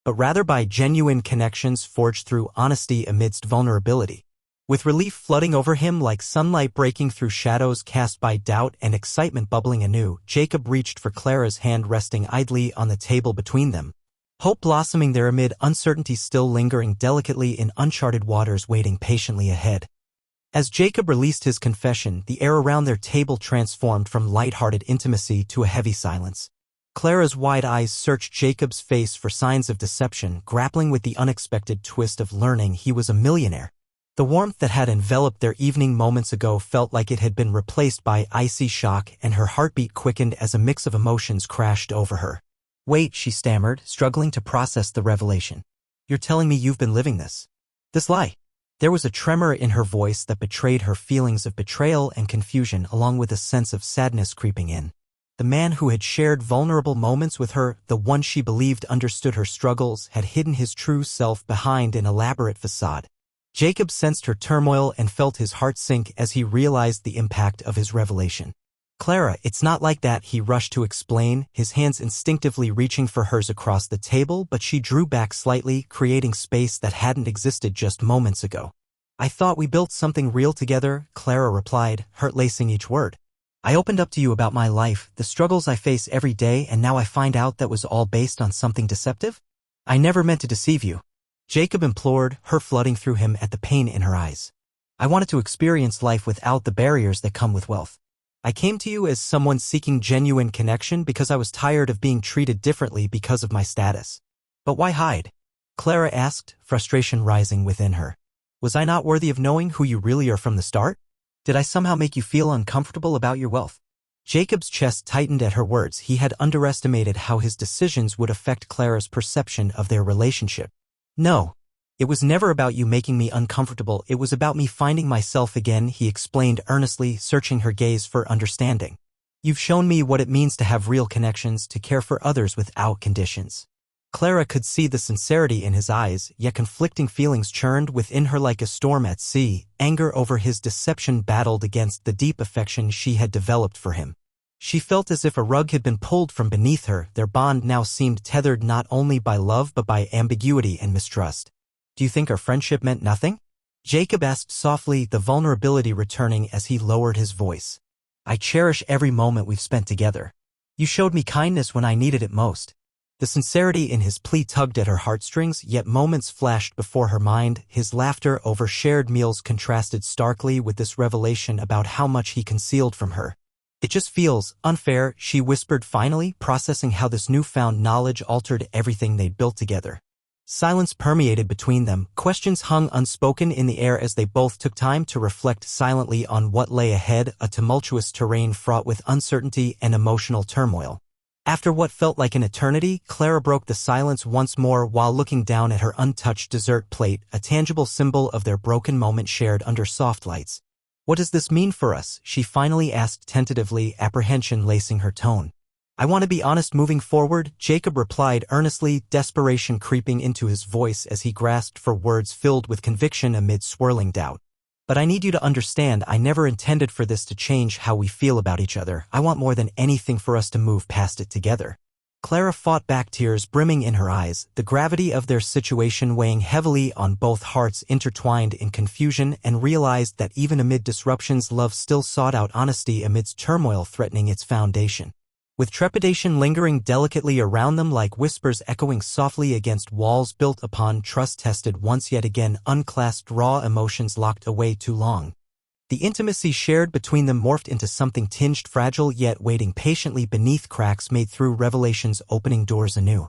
but rather by genuine connections forged through honesty amidst vulnerability. With relief flooding over him like sunlight breaking through shadows cast by doubt and excitement bubbling anew, Jacob reached for Clara's hand resting idly on the table between them. Hope blossoming there amid uncertainty still lingering delicately in uncharted waters waiting patiently ahead. As Jacob released his confession, the air around their table transformed from light-hearted intimacy to a heavy silence. Clara's wide eyes searched Jacob's face for signs of deception, grappling with the unexpected twist of learning he was a millionaire. The warmth that had enveloped their evening moments ago felt like it had been replaced by icy shock, and her heartbeat quickened as a mix of emotions crashed over her. "Wait," she stammered, struggling to process the revelation. "You're telling me you've been living this lie?" There was a tremor in her voice that betrayed her feelings of betrayal and confusion along with a sense of sadness creeping in. The man who had shared vulnerable moments with her, the one she believed understood her struggles, had hidden his true self behind an elaborate facade. Jacob sensed her turmoil and felt his heart sink as he realized the impact of his revelation. "Clara, it's not like that," he rushed to explain, his hands instinctively reaching for hers across the table, but she drew back slightly, creating space that hadn't existed just moments ago. "I thought we built something real together," Clara replied, heart-lacing each word. "I opened up to you about my life, the struggles I face every day, and now I find out that was all based on something deceptive? I never meant to deceive you," Jacob implored, her flooding through him at the pain in her eyes. "I wanted to experience life without the barriers that come with wealth. I came to you as someone seeking genuine connection because I was tired of being treated differently because of my status." "But why hide?" Clara asked, frustration rising within her. "Was I not worthy of knowing who you really are from the start? Did I somehow make you feel uncomfortable about your wealth?" Jacob's chest tightened at her words. He had underestimated how his decisions would affect Clara's perception of their relationship. "No. It was never about you making me uncomfortable, it was about me finding myself again," he explained earnestly, searching her gaze for understanding. "You've shown me what it means to have real connections, to care for others without conditions." Clara could see the sincerity in his eyes, yet conflicting feelings churned within her like a storm at sea. Anger over his deception battled against the deep affection she had developed for him. She felt as if a rug had been pulled from beneath her, their bond now seemed tethered not only by love but by ambiguity and mistrust. "Do you think our friendship meant nothing?" Jacob asked softly, the vulnerability returning as he lowered his voice. "I cherish every moment we've spent together. You showed me kindness when I needed it most." The sincerity in his plea tugged at her heartstrings, yet moments flashed before her mind. His laughter over shared meals contrasted starkly with this revelation about how much he concealed from her. It just feels unfair, she whispered finally, processing how this newfound knowledge altered everything they'd built together. Silence permeated between them, questions hung unspoken in the air as they both took time to reflect silently on what lay ahead, a tumultuous terrain fraught with uncertainty and emotional turmoil. After what felt like an eternity, Clara broke the silence once more while looking down at her untouched dessert plate, a tangible symbol of their broken moment shared under soft lights. "What does this mean for us?" she finally asked tentatively, apprehension lacing her tone. "I want to be honest moving forward," Jacob replied earnestly, desperation creeping into his voice as he grasped for words filled with conviction amid swirling doubt. "But I need you to understand, I never intended for this to change how we feel about each other. I want more than anything for us to move past it together." Clara fought back, tears brimming in her eyes, the gravity of their situation weighing heavily on both hearts intertwined in confusion, and realized that even amid disruptions, love still sought out honesty amidst turmoil threatening its foundation. With trepidation lingering delicately around them like whispers echoing softly against walls built upon trust-tested once yet again unclasped raw emotions locked away too long. The intimacy shared between them morphed into something tinged fragile yet waiting patiently beneath cracks made through revelations opening doors anew.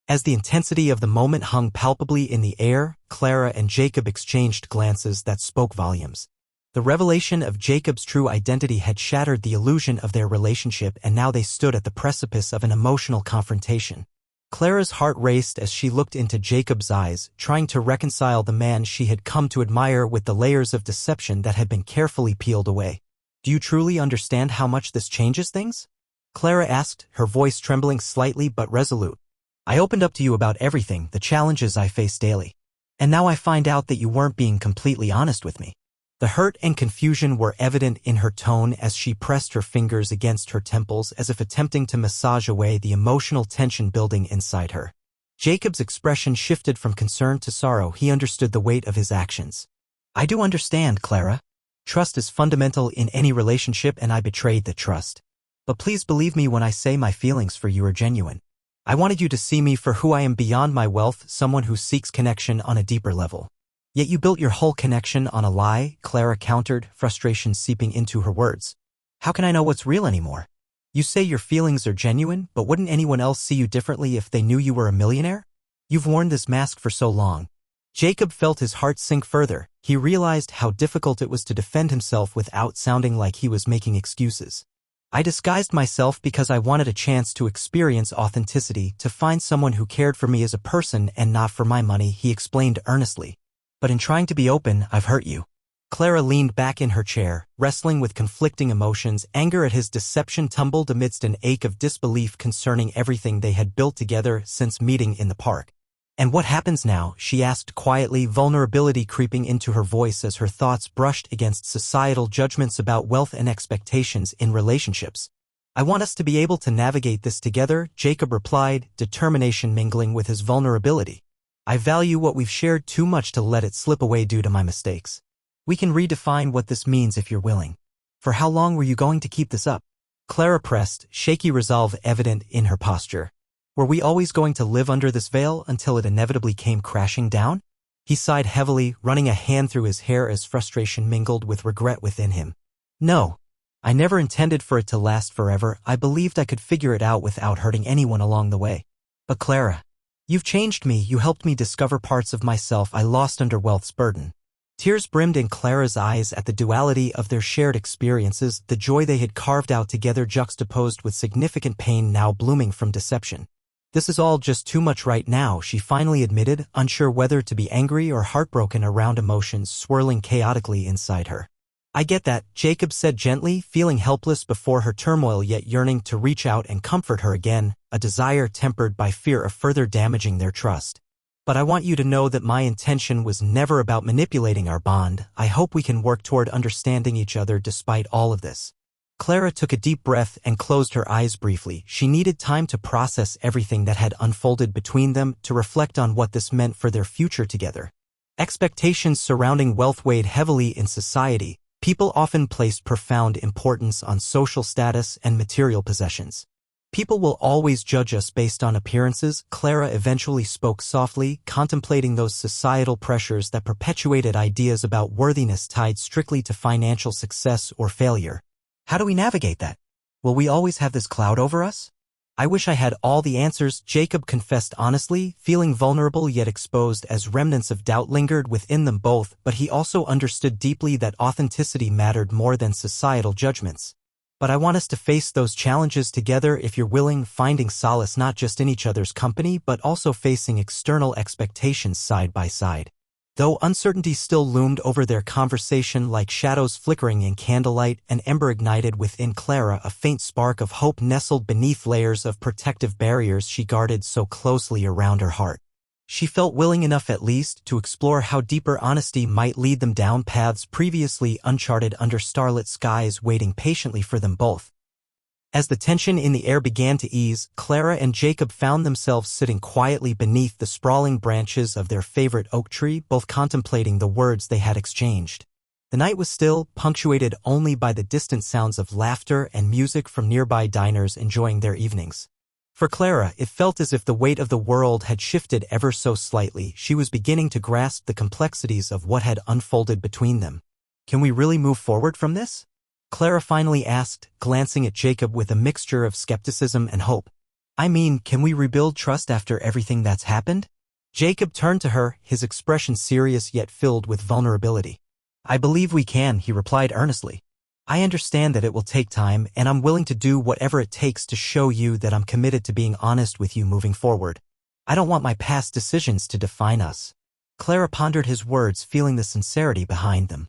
As the intensity of the moment hung palpably in the air, Clara and Jacob exchanged glances that spoke volumes. The revelation of Jacob's true identity had shattered the illusion of their relationship, and now they stood at the precipice of an emotional confrontation. Clara's heart raced as she looked into Jacob's eyes, trying to reconcile the man she had come to admire with the layers of deception that had been carefully peeled away. "Do you truly understand how much this changes things?" Clara asked, her voice trembling slightly but resolute. "I opened up to you about everything, the challenges I face daily. And now I find out that you weren't being completely honest with me." The hurt and confusion were evident in her tone as she pressed her fingers against her temples as if attempting to massage away the emotional tension building inside her. Jacob's expression shifted from concern to sorrow. He understood the weight of his actions. "I do understand, Clara. Trust is fundamental in any relationship, and I betrayed that trust. But please believe me when I say my feelings for you are genuine. I wanted you to see me for who I am beyond my wealth, someone who seeks connection on a deeper level. Yet you built your whole connection on a lie," Clara countered, frustration seeping into her words. "How can I know what's real anymore? You say your feelings are genuine, but wouldn't anyone else see you differently if they knew you were a millionaire? You've worn this mask for so long." Jacob felt his heart sink further. He realized how difficult it was to defend himself without sounding like he was making excuses. "I disguised myself because I wanted a chance to experience authenticity, to find someone who cared for me as a person and not for my money," he explained earnestly. "But in trying to be open, I've hurt you." Clara leaned back in her chair, wrestling with conflicting emotions. Anger at his deception tumbled amidst an ache of disbelief concerning everything they had built together since meeting in the park. "And what happens now?" she asked quietly, vulnerability creeping into her voice as her thoughts brushed against societal judgments about wealth and expectations in relationships. "I want us to be able to navigate this together," Jacob replied, determination mingling with his vulnerability. "I value what we've shared too much to let it slip away due to my mistakes. We can redefine what this means if you're willing. For how long were you going to keep this up?" Clara pressed, shaky resolve evident in her posture. "Were we always going to live under this veil until it inevitably came crashing down?" He sighed heavily, running a hand through his hair as frustration mingled with regret within him. "No. I never intended for it to last forever. I believed I could figure it out without hurting anyone along the way. But Clara, you've changed me. You helped me discover parts of myself I lost under wealth's burden." Tears brimmed in Clara's eyes at the duality of their shared experiences, the joy they had carved out together juxtaposed with significant pain now blooming from deception. "This is all just too much right now," she finally admitted, unsure whether to be angry or heartbroken around emotions swirling chaotically inside her. "I get that," Jacob said gently, feeling helpless before her turmoil yet yearning to reach out and comfort her again, a desire tempered by fear of further damaging their trust. "But I want you to know that my intention was never about manipulating our bond. I hope we can work toward understanding each other despite all of this." Clara took a deep breath and closed her eyes briefly. She needed time to process everything that had unfolded between them, to reflect on what this meant for their future together. Expectations surrounding wealth weighed heavily in society. People often placed profound importance on social status and material possessions. "People will always judge us based on appearances," Clara eventually spoke softly, contemplating those societal pressures that perpetuated ideas about worthiness tied strictly to financial success or failure. "How do we navigate that?" Will we always have this cloud over us? I wish I had all the answers, Jacob confessed honestly, feeling vulnerable yet exposed as remnants of doubt lingered within them both, but he also understood deeply that authenticity mattered more than societal judgments. But I want us to face those challenges together if you're willing, finding solace not just in each other's company but also facing external expectations side by side. Though uncertainty still loomed over their conversation like shadows flickering in candlelight, an ember ignited within Clara, a faint spark of hope nestled beneath layers of protective barriers she guarded so closely around her heart. She felt willing enough at least to explore how deeper honesty might lead them down paths previously uncharted under starlit skies waiting patiently for them both. As the tension in the air began to ease, Clara and Jacob found themselves sitting quietly beneath the sprawling branches of their favorite oak tree, both contemplating the words they had exchanged. The night was still, punctuated only by the distant sounds of laughter and music from nearby diners enjoying their evenings. For Clara, it felt as if the weight of the world had shifted ever so slightly. She was beginning to grasp the complexities of what had unfolded between them. Can we really move forward from this? Clara finally asked, glancing at Jacob with a mixture of skepticism and hope. I mean, can we rebuild trust after everything that's happened? Jacob turned to her, his expression serious yet filled with vulnerability. I believe we can, he replied earnestly. I understand that it will take time, and I'm willing to do whatever it takes to show you that I'm committed to being honest with you moving forward. I don't want my past decisions to define us. Clara pondered his words, feeling the sincerity behind them.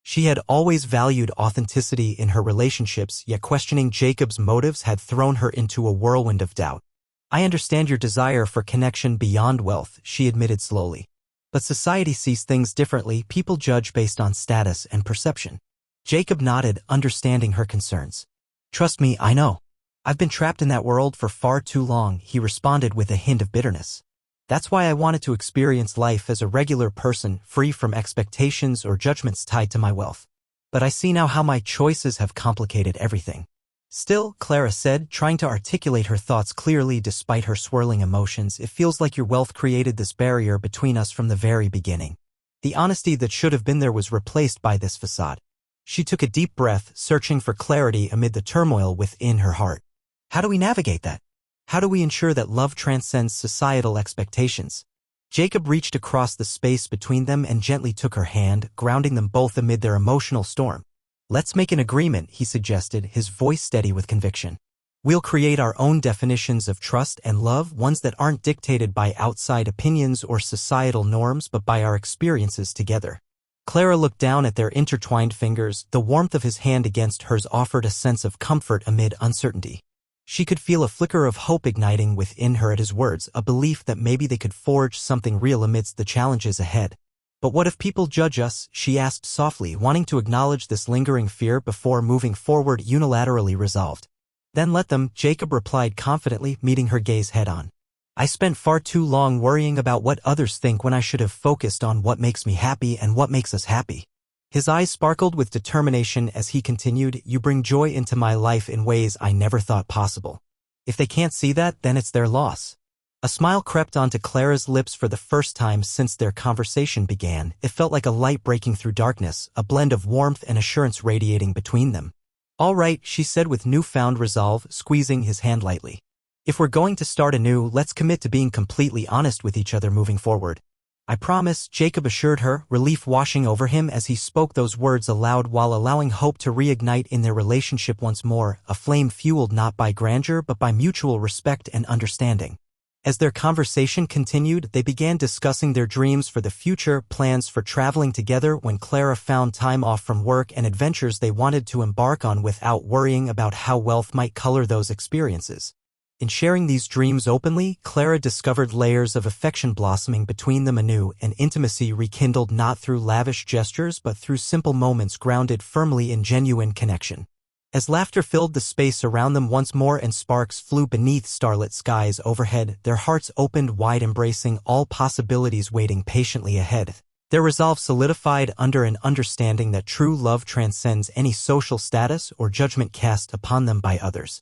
She had always valued authenticity in her relationships, yet questioning Jacob's motives had thrown her into a whirlwind of doubt. I understand your desire for connection beyond wealth, she admitted slowly. But society sees things differently. People judge based on status and perception. Jacob nodded, understanding her concerns. Trust me, I know. I've been trapped in that world for far too long, he responded with a hint of bitterness. That's why I wanted to experience life as a regular person, free from expectations or judgments tied to my wealth. But I see now how my choices have complicated everything. Still, Clara said, trying to articulate her thoughts clearly despite her swirling emotions, it feels like your wealth created this barrier between us from the very beginning. The honesty that should have been there was replaced by this facade. She took a deep breath, searching for clarity amid the turmoil within her heart. How do we navigate that? How do we ensure that love transcends societal expectations? Jacob reached across the space between them and gently took her hand, grounding them both amid their emotional storm. Let's make an agreement, he suggested, his voice steady with conviction. We'll create our own definitions of trust and love, ones that aren't dictated by outside opinions or societal norms but by our experiences together. Clara looked down at their intertwined fingers. The warmth of his hand against hers offered a sense of comfort amid uncertainty. She could feel a flicker of hope igniting within her at his words, a belief that maybe they could forge something real amidst the challenges ahead. But what if people judge us? She asked softly, wanting to acknowledge this lingering fear before moving forward, unilaterally resolved. Then let them, Jacob replied confidently, meeting her gaze head-on. I spent far too long worrying about what others think when I should have focused on what makes me happy and what makes us happy. His eyes sparkled with determination as he continued, You bring joy into my life in ways I never thought possible. If they can't see that, then it's their loss. A smile crept onto Clara's lips for the first time since their conversation began. It felt like a light breaking through darkness, a blend of warmth and assurance radiating between them. All right, she said with newfound resolve, squeezing his hand lightly. If we're going to start anew, let's commit to being completely honest with each other moving forward. I promise, Jacob assured her, relief washing over him as he spoke those words aloud while allowing hope to reignite in their relationship once more, a flame fueled not by grandeur but by mutual respect and understanding. As their conversation continued, they began discussing their dreams for the future, plans for traveling together when Clara found time off from work and adventures they wanted to embark on without worrying about how wealth might color those experiences. In sharing these dreams openly, Clara discovered layers of affection blossoming between them anew, an intimacy rekindled not through lavish gestures but through simple moments grounded firmly in genuine connection. As laughter filled the space around them once more and sparks flew beneath starlit skies overhead, their hearts opened wide, embracing all possibilities waiting patiently ahead. Their resolve solidified under an understanding that true love transcends any social status or judgment cast upon them by others.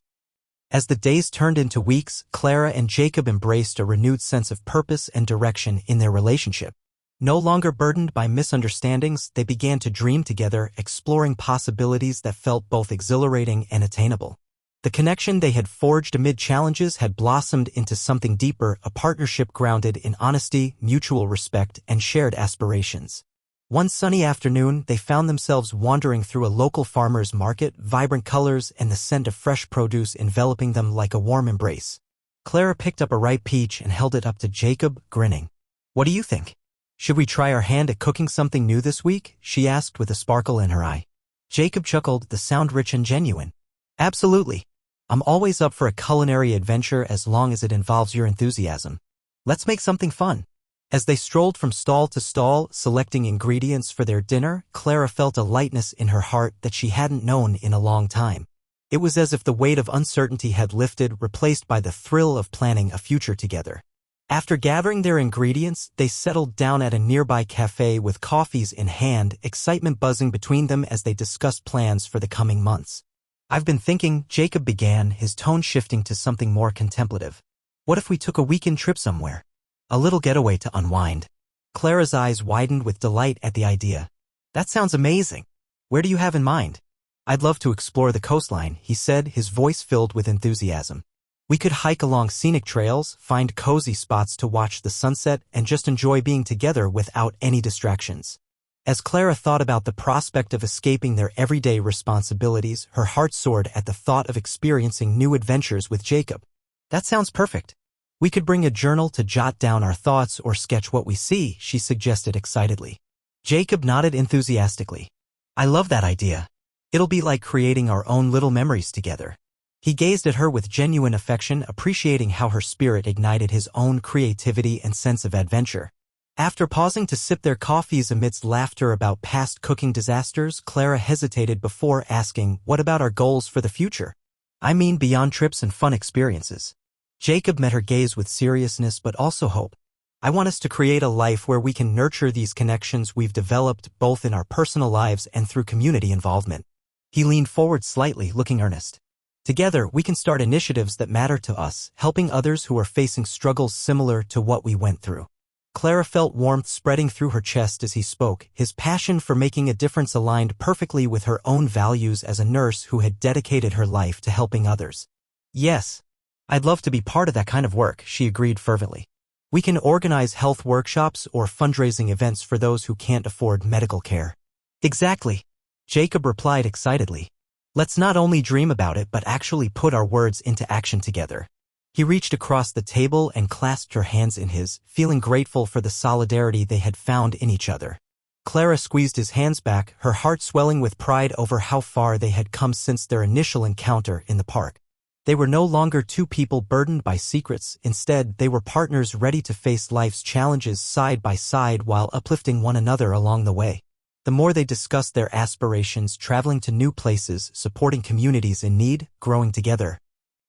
As the days turned into weeks, Clara and Jacob embraced a renewed sense of purpose and direction in their relationship. No longer burdened by misunderstandings, they began to dream together, exploring possibilities that felt both exhilarating and attainable. The connection they had forged amid challenges had blossomed into something deeper, a partnership grounded in honesty, mutual respect, and shared aspirations. One sunny afternoon, they found themselves wandering through a local farmer's market, vibrant colors and the scent of fresh produce enveloping them like a warm embrace. Clara picked up a ripe peach and held it up to Jacob, grinning. "What do you think? Should we try our hand at cooking something new this week?" she asked with a sparkle in her eye. Jacob chuckled, the sound rich and genuine. "Absolutely. I'm always up for a culinary adventure as long as it involves your enthusiasm. Let's make something fun." As they strolled from stall to stall, selecting ingredients for their dinner, Clara felt a lightness in her heart that she hadn't known in a long time. It was as if the weight of uncertainty had lifted, replaced by the thrill of planning a future together. After gathering their ingredients, they settled down at a nearby cafe with coffees in hand, excitement buzzing between them as they discussed plans for the coming months. "I've been thinking," Jacob began, his tone shifting to something more contemplative. "What if we took a weekend trip somewhere? A little getaway to unwind." Clara's eyes widened with delight at the idea. "That sounds amazing. Where do you have in mind?" "I'd love to explore the coastline," he said, his voice filled with enthusiasm. "We could hike along scenic trails, find cozy spots to watch the sunset, and just enjoy being together without any distractions." As Clara thought about the prospect of escaping their everyday responsibilities, her heart soared at the thought of experiencing new adventures with Jacob. "That sounds perfect. We could bring a journal to jot down our thoughts or sketch what we see," she suggested excitedly. Jacob nodded enthusiastically. "I love that idea. It'll be like creating our own little memories together." He gazed at her with genuine affection, appreciating how her spirit ignited his own creativity and sense of adventure. After pausing to sip their coffees amidst laughter about past cooking disasters, Clara hesitated before asking, "What about our goals for the future? I mean beyond trips and fun experiences." Jacob met her gaze with seriousness but also hope. "I want us to create a life where we can nurture these connections we've developed both in our personal lives and through community involvement." He leaned forward slightly, looking earnest. "Together, we can start initiatives that matter to us, helping others who are facing struggles similar to what we went through." Clara felt warmth spreading through her chest as he spoke, his passion for making a difference aligned perfectly with her own values as a nurse who had dedicated her life to helping others. "Yes. I'd love to be part of that kind of work," she agreed fervently. "We can organize health workshops or fundraising events for those who can't afford medical care." "Exactly," Jacob replied excitedly. "Let's not only dream about it but actually put our words into action together." He reached across the table and clasped her hands in his, feeling grateful for the solidarity they had found in each other. Clara squeezed his hands back, her heart swelling with pride over how far they had come since their initial encounter in the park. They were no longer two people burdened by secrets. Instead, they were partners ready to face life's challenges side by side while uplifting one another along the way. The more they discussed their aspirations, traveling to new places, supporting communities in need, growing together,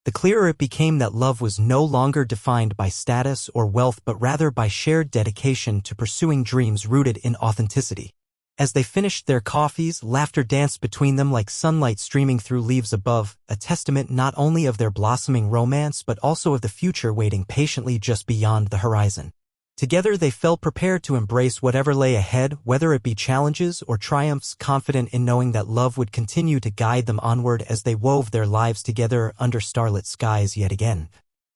the clearer it became that love was no longer defined by status or wealth but rather by shared dedication to pursuing dreams rooted in authenticity. As they finished their coffees, laughter danced between them like sunlight streaming through leaves above, a testament not only of their blossoming romance but also of the future waiting patiently just beyond the horizon. Together they felt prepared to embrace whatever lay ahead, whether it be challenges or triumphs, confident in knowing that love would continue to guide them onward as they wove their lives together under starlit skies yet again.